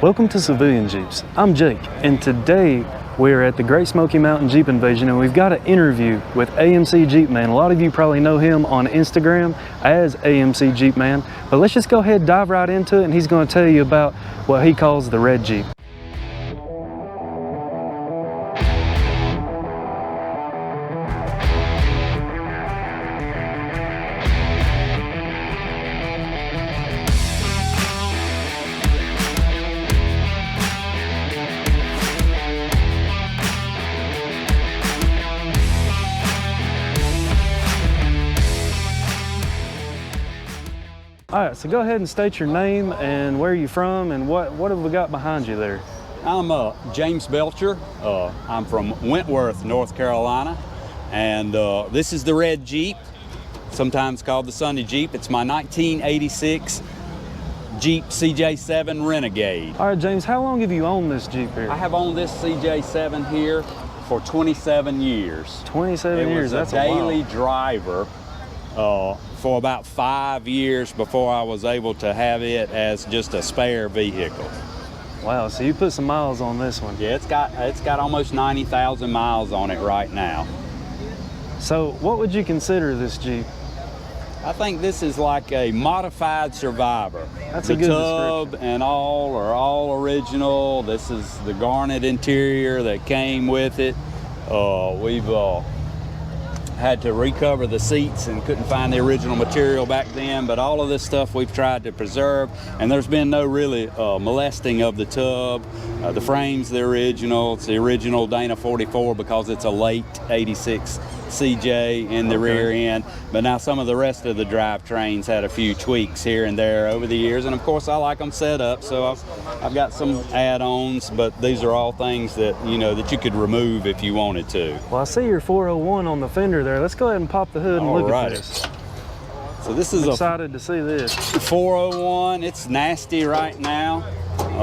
Welcome to Civilian Jeeps. I'm Jake, and today we're at the Great Smoky Mountain Jeep Invasion, and we've got an interview with AMC Jeep Man. A lot of you probably know him on Instagram as AMC Jeep Man, but let's just go ahead and dive right into it, and he's going to tell you about what he calls the red Jeep. All right, so go ahead and state your name and where you're from and what have we got behind you there? I'm James Belcher. I'm from Wentworth, North Carolina, and this is the red Jeep, sometimes called the Sunday Jeep. It's my 1986 Jeep CJ7 Renegade. All right, James, how long have you owned this Jeep here? I have owned this CJ7 here for 27 years. 27 years, that's a while. It was a daily driver for about 5 years before I was able to have it as just a spare vehicle. Wow, so you put some miles on this one. Yeah, it's got almost 90,000 miles on it right now. So what would you consider this Jeep? I think this is like a modified Survivor. That's a good description. The tub and all are all original. This is the garnet interior that came with it. We've had to recover the seats and couldn't find the original material back then, but all of this stuff we've tried to preserve, and there's been no really molesting of the tub. The frame's the original. It's the original Dana 44 because it's a late 86 CJ in the rear end, but now some of the rest of the drivetrains had a few tweaks here and there over the years, and of course I like them set up, so I've got some add-ons, but these are all things that that you could remove if you wanted to. Well, I see your 401 on the fender there. Let's go ahead and pop the hood and look at this. So this is excited to see this 401. It's nasty right now,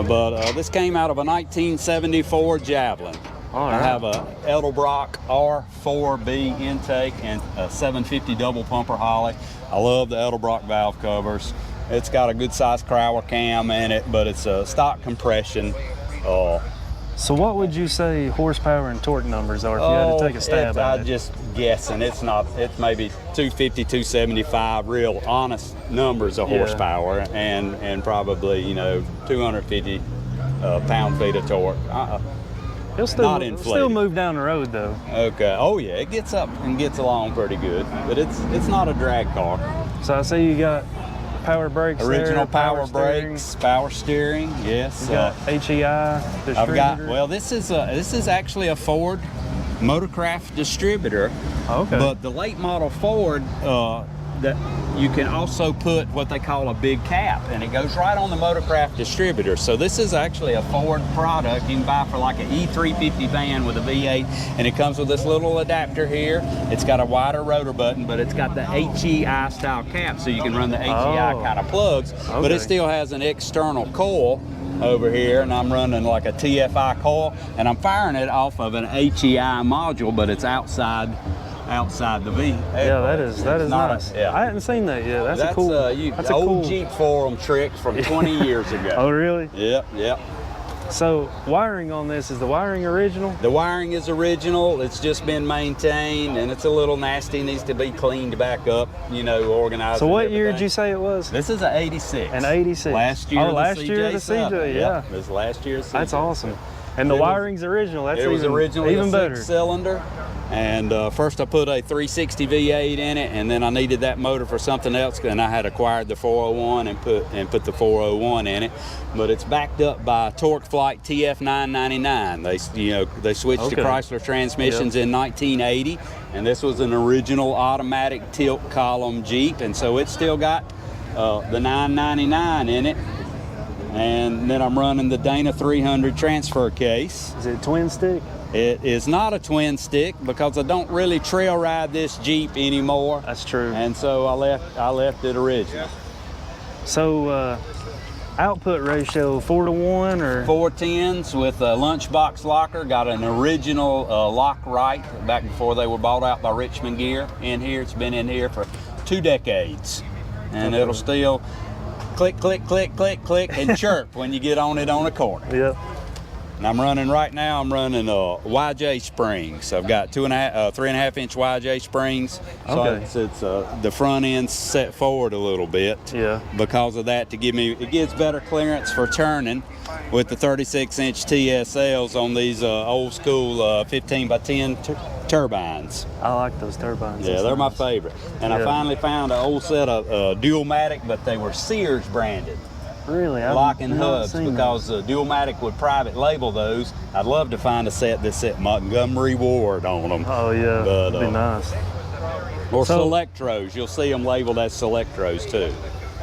but this came out of a 1974 Javelin. I have a Edelbrock R4B intake and a 750 double pumper Holly. I love the Edelbrock valve covers. It's got a good sized Crowler cam in it, but it's a stock compression. So what would you say horsepower and torque numbers are if you had to take a stab at it? I'm just guessing. It's maybe 250, 275, real honest numbers of horsepower, and probably 250 pound-feet of torque. He'll still move down the road though. Okay. Oh yeah, it gets up and gets along pretty good, but it's not a drag car. So I see you got power brakes. Original power brakes, power steering. Yes. You got HEI distributor. Well, this is actually a Ford Motorcraft distributor. Okay. But the late model Ford that you can also put what they call a big cap, and it goes right on the Motorcraft distributor. So this is actually a Ford product you can buy for like an E350 van with a V8, and it comes with this little adapter here. It's got a wider rotor button, but it's got the HEI style cap, so you can run the HEI kind of plugs, but it still has an external coil over here, and I'm running like a TFI coil, and I'm firing it off of an HEI module, but it's outside the V. Yeah, that is nice. I hadn't seen that yet. That's a cool. That's a old cool Jeep forum trick from 20 years ago. Oh, really? Yep. So wiring on this, is the wiring original? The wiring is original. It's just been maintained, and it's a little nasty. Needs to be cleaned back up, organized. So what year did you say it was? This is an 86. An 86. Last year. Last year the CJ. Yeah. This last year's CJ. That's awesome. And the wiring's original. That's even better. Cylinder. And first I put a 360 V8 in it, and then I needed that motor for something else, and I had acquired the 401 and put the 401 in it. But it's backed up by Torque Flight TF999. They switched to Chrysler transmissions in 1980, and this was an original automatic tilt column Jeep, and so it's still got the 999 in it. And then I'm running the Dana 300 transfer case. Is it twin stick? It is not a twin stick because I don't really trail ride this Jeep anymore. That's true. And so I left it original. So output ratio 4:1 or 410s with a lunchbox locker. Got an original lock right back before they were bought out by Richmond Gear in here. It's been in here for 2 decades, and it'll still click, click, click, click, click, and chirp when you get on it on a corner. Yep. And I'm running right now. I'm running YJ springs. I've got 3.5 inch YJ springs. So Okay. it's the front end set forward a little bit. Yeah. Because of that, it gives better clearance for turning with the 36 inch TSLs on these old school 15 by 10 turbines. I like those turbines. Yeah, That's they're my nice. favorite. And Yeah. I finally found an old set of Dual-Matic, but they were Sears branded. Really? I've Lock and not hubs, seen because Dual-Matic would private label those. I'd love to find a set that said Montgomery Ward on them. Oh yeah, But, that'd be nice. Or So- Selectros. You'll see them labeled as Selectros too.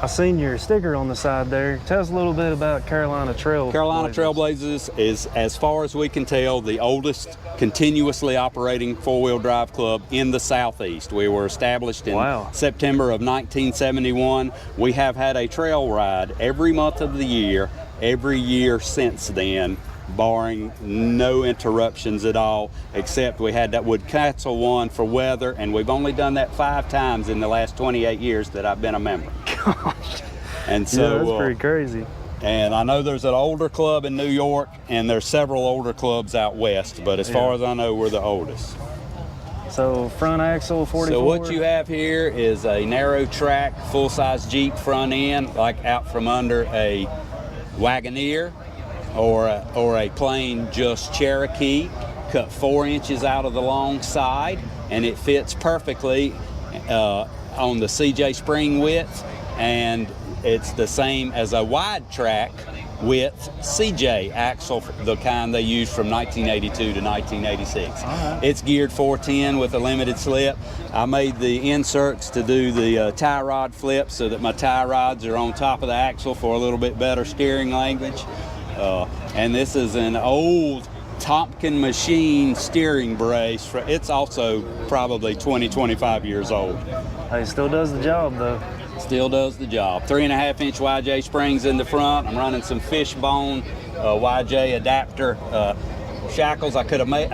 I seen your sticker on the side there. Tell us a little bit about Carolina Trailblazers. Carolina Trailblazers is, as far as we can tell, the oldest continuously operating four-wheel drive club in the Southeast. We were established in Wow. September of 1971. We have had a trail ride every month of the year, every year since then, barring no interruptions at all, except we had that would cancel one for weather, and we've only done that 5 times in the last 28 years that I've been a member. Gosh. And so Yeah, that's pretty crazy. and I know there's an older club in New York, and there's several older clubs out west, but as far as I know, we're the oldest. So front axle 44. So what you have here is a narrow track, full-size Jeep front end, like out from under a Wagoneer or a plain just Cherokee, cut 4 inches out of the long side, and it fits perfectly on the CJ spring width, and it's the same as a wide track width CJ axle, the kind they used from 1982 to 1986. It's geared 410 with a limited slip. I made the inserts to do the tie rod flip so that my tie rods are on top of the axle for a little bit better steering language. And this is an old Tompkin machine steering brace. It's also probably 20-25 years old. Hey, still does the job though. Still does the job. 3.5 inch YJ springs in the front. I'm running some fishbone YJ adapter shackles. I could have made,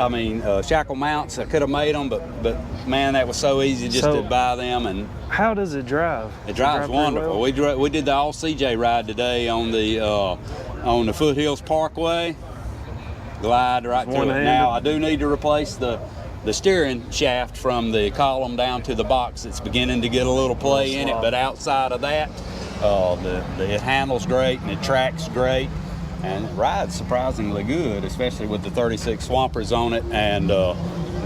shackle mounts. I could have made them, but man, that was so easy just to buy them. And how does it drive? it drives pretty wonderful. well? We did the all CJ ride today on the Foothills Parkway. Glide right through it. one-handed. Now I do need to replace the steering shaft from the column down to the box. It's beginning to get a little play in it, but outside of that, it handles great and it tracks great, and it rides surprisingly good, especially with the 36 Swampers on it, and the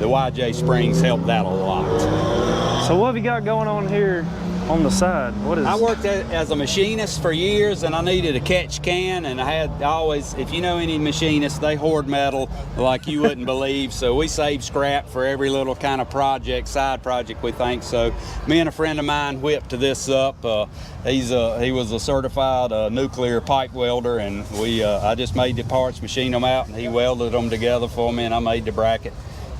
YJ springs help that a lot. So what have you got going on here on the side? What is? I worked as a machinist for years, and I needed a catch can, and I always, if you know any machinists, they hoard metal like you wouldn't believe, so we save scrap for every little kind of project, side project we think. So me and a friend of mine whipped this up. He was a certified nuclear pipe welder, and I just made the parts, machined them out, and he welded them together for me, and I made the bracket.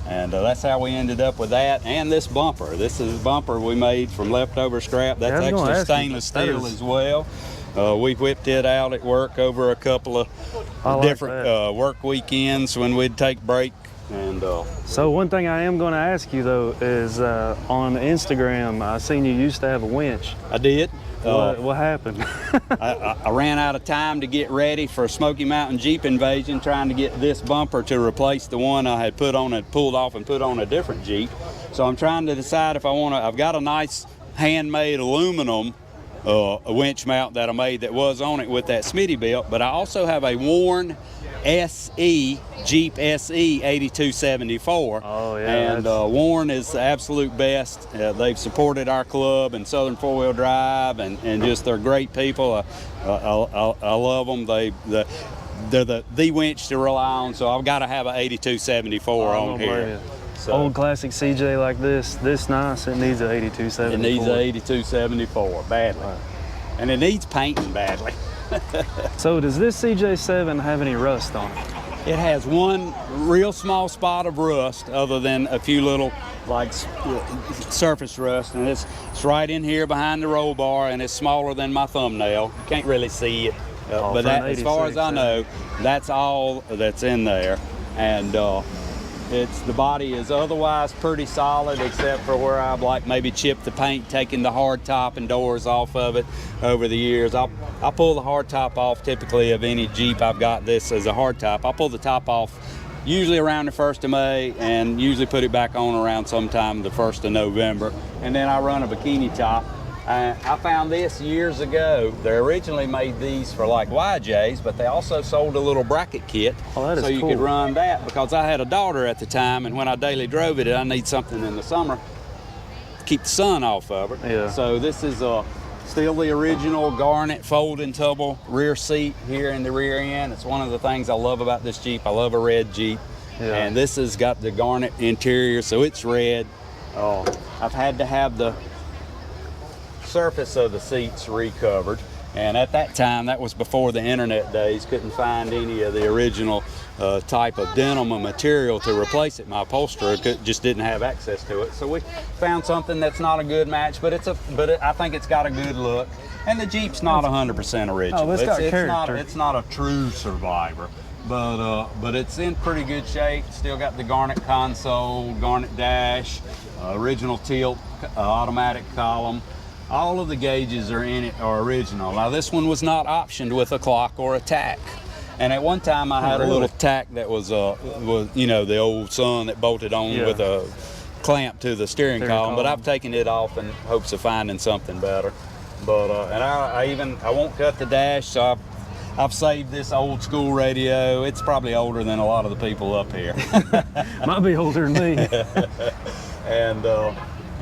And that's how we ended up with that, and this bumper. This is a bumper we made from leftover scrap. That's actually stainless steel as well. We whipped it out at work over a couple of different work weekends when we'd take break. And so one thing I am going to ask you though is on Instagram, I seen you used to have a winch. I did. What happened? I ran out of time to get ready for a Smoky Mountain Jeep invasion, trying to get this bumper to replace the one I had pulled off and put on a different Jeep. So I'm trying to decide if I've got a nice handmade aluminum a winch mount that I made that was on it with that Smitty belt, but I also have a worn SE, Jeep SE 8274. Oh yeah. And Warren is the absolute best. They've supported our club and Southern Four Wheel Drive, and just they're great people. I love them. They're the winch to rely on. So I've got to have an 8274 on here. So, old classic CJ like this nice. It needs an 8274. It needs an 8274 badly, and it needs painting badly. So does this CJ7 have any rust on it? It has one real small spot of rust, other than a few little surface rust, and it's right in here behind the roll bar, and it's smaller than my thumbnail. You can't really see it, but that, as far as I know, that's all that's in there. And The body is otherwise pretty solid, except for where I've like maybe chipped the paint, taking the hard top and doors off of it over the years. I'll pull the hard top off typically of any Jeep. I've got this as a hard top. I'll pull the top off usually around the 1st of May and usually put it back on around sometime the 1st of November. And then I run a bikini top. I found this years ago. They originally made these for like YJs, but they also sold a little bracket kit. Oh, that is so you cool. could run that, because I had a daughter at the time, and when I daily drove it, I need something in the summer to keep the sun off of her. Yeah. So this is still the original garnet folding tubble rear seat here in the rear end. It's one of the things I love about this Jeep. I love a red Jeep. Yeah. And this has got the garnet interior, so it's red. I've had to have the surface of the seats recovered, and at that time, that was before the internet days, couldn't find any of the original type of denim material to replace it. My upholsterer just didn't have access to it, so we found something that's not a good match, but I think it's got a good look. And the Jeep's not 100% original. Oh, it's got character. It's not a true survivor, but it's in pretty good shape. Still got the garnet console, garnet dash, original tilt, automatic column. All of the gauges are in it are original. Now this one was not optioned with a clock or a tack. And at one time I had a little tack that was you know, the old Sun that bolted on with a clamp to the steering column, but I've taken it off in hopes of finding something better. But and I won't cut the dash, so I've saved this old school radio. It's probably older than a lot of the people up here. Might be older than me.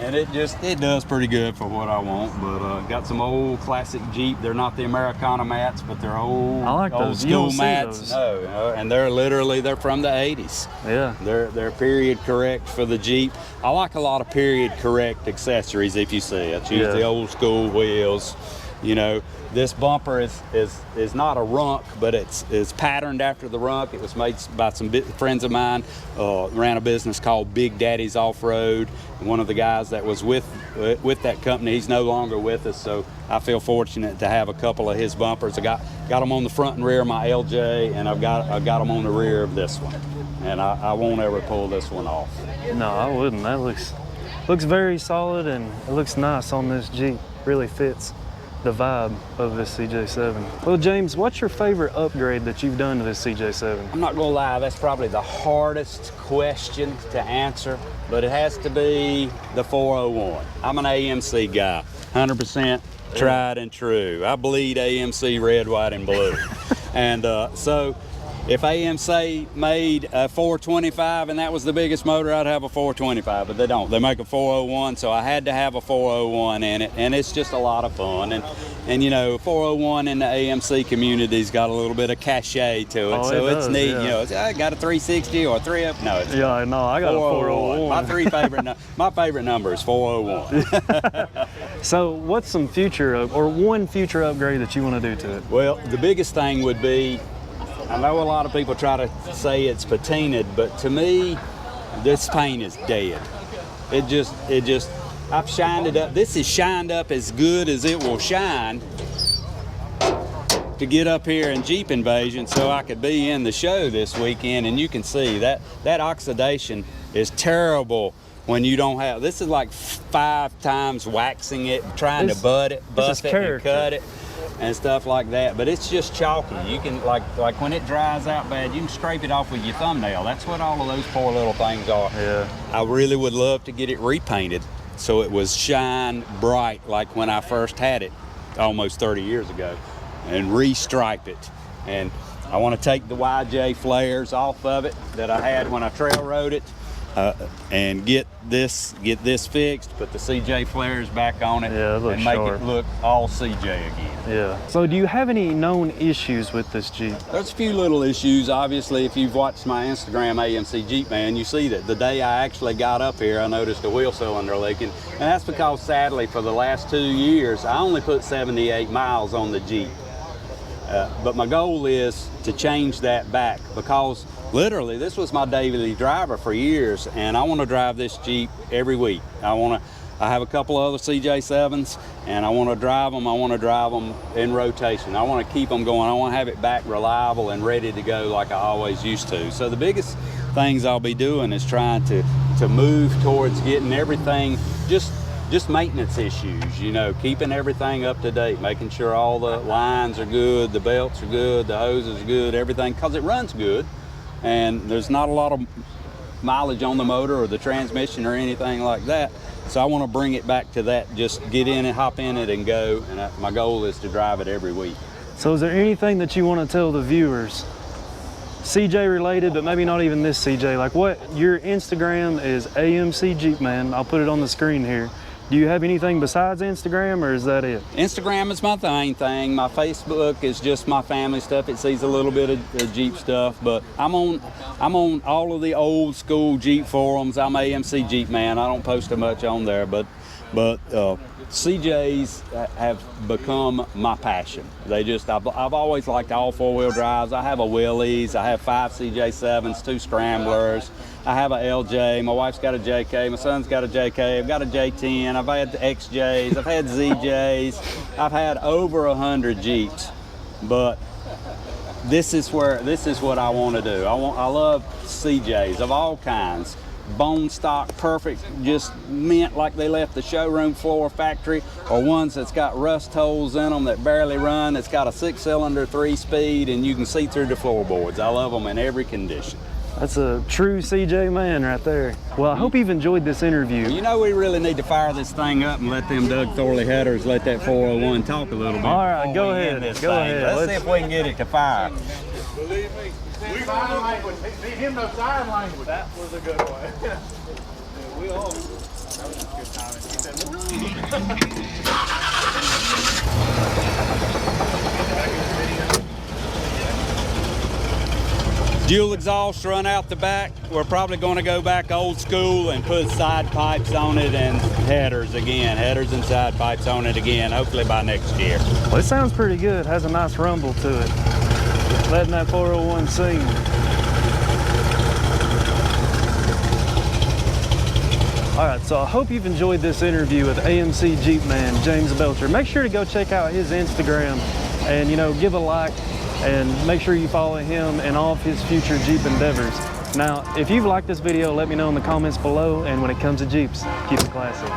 And it does pretty good for what I want. But got some old classic Jeep. They're not the Americana mats, but they're old, I like old those. school mats. No, and they're from the 80s. Yeah. They're period correct for the Jeep. I like a lot of period correct accessories. If you see it, use the old school wheels. You know, this bumper is not a runk, but it's patterned after the runk. It was made by some friends of mine. Ran a business called Big Daddy's Off-Road. And one of the guys that was with that company, he's no longer with us, so I feel fortunate to have a couple of his bumpers. I got them on the front and rear of my LJ, and I've got them on the rear of this one. And I won't ever pull this one off. No, I wouldn't. That looks very solid, and it looks nice on this Jeep. Really fits the vibe of this CJ7. Well, James, what's your favorite upgrade that you've done to this CJ7? I'm not gonna lie, that's probably the hardest question to answer, but it has to be the 401. I'm an AMC guy, 100% tried and true. I bleed AMC red, white, and blue. And so if AMC made a 425 and that was the biggest motor, I'd have a 425, but they don't. They make a 401, so I had to have a 401 in it, and it's just a lot of fun. And you know, 401 in the AMC community's got a little bit of cachet to it, so it's neat. Yeah. You know, I got a 360 or a 3 up. No, it's I got a 401. My favorite number is 401. So what's some one future upgrade that you want to do to it? Well, the biggest thing would be, I know a lot of people try to say it's patinaed, but to me, this paint is dead. I've shined it up. This is shined up as good as it will shine to get up here in Jeep Invasion so I could be in the show this weekend, and you can see that oxidation is terrible when you don't have, this is like 5 times waxing it, trying to buff it and cut it and stuff like that, but it's just chalky. You can, like when it dries out bad, you can scrape it off with your thumbnail. That's what all of those poor little things are. Yeah. I really would love to get it repainted so it was shine bright like when I first had it almost 30 years ago, and restripe it. And I want to take the YJ flares off of it that I had when I trail rode it, and get this fixed, put the CJ flares back on it, and make it look all CJ again. Yeah. So do you have any known issues with this Jeep? There's a few little issues. Obviously, if you've watched my Instagram, AMC Jeep Man, you see that the day I actually got up here, I noticed a wheel cylinder leaking. And that's because, sadly, for the last 2 years, I only put 78 miles on the Jeep. But my goal is to change that back, because literally this was my daily driver for years, and I want to drive this Jeep every week. I have a couple of other CJ7s, and I want to drive them. I want to drive them in rotation. I want to keep them going. I want to have it back reliable and ready to go like I always used to. So the biggest things I'll be doing is trying to move towards getting everything, just maintenance issues, you know, keeping everything up to date, making sure all the lines are good, the belts are good, the hoses are good, everything, because it runs good, and there's not a lot of mileage on the motor or the transmission or anything like that. So I want to bring it back to that, just get in and hop in it and go, and my goal is to drive it every week. So is there anything that you want to tell the viewers, CJ related, but maybe not even this CJ, like what, your Instagram is AMC Jeep Man, I'll put it on the screen here. Do you have anything besides Instagram, or is that it? Instagram is my main thing. My Facebook is just my family stuff. It sees a little bit of Jeep stuff, but I'm on all of the old school Jeep forums. I'm AMC Jeep Man. I don't post much on there, but CJs have become my passion. I've always liked all four-wheel drives. I have a Willys, I have 5 CJ7s, 2 Scramblers, I have a LJ, my wife's got a JK, my son's got a JK, I've got a J10, I've had XJs, I've had ZJs, I've had over 100 Jeeps, but this is what I want to do. I love CJs of all kinds. Bone stock, perfect, just mint like they left the showroom floor factory, or ones that's got rust holes in them that barely run, that's got a 6-cylinder 3-speed, and you can see through the floorboards. I love them in every condition. That's a true CJ man right there. Well, I hope you've enjoyed this interview. You know, we really need to fire this thing up and let them Doug Thorley headers, let that 401 talk a little bit. All right, go ahead. Go ahead. Let's see if we can get it to fire. Believe me, sign language. Him no sign language. That was a good one. Yeah, we all. That was a good time. Dual exhaust run out the back. We're probably going to go back old school and put side pipes on it and headers again. Headers and side pipes on it again, hopefully by next year. Well, it sounds pretty good. Has a nice rumble to it. Letting that 401 sing. All right, so I hope you've enjoyed this interview with AMC Jeep Man, James Belcher. Make sure to go check out his Instagram and, you know, give a like, and make sure you follow him and all of his future Jeep endeavors. Now, if you've liked this video, let me know in the comments below, and when it comes to Jeeps, keep it classy.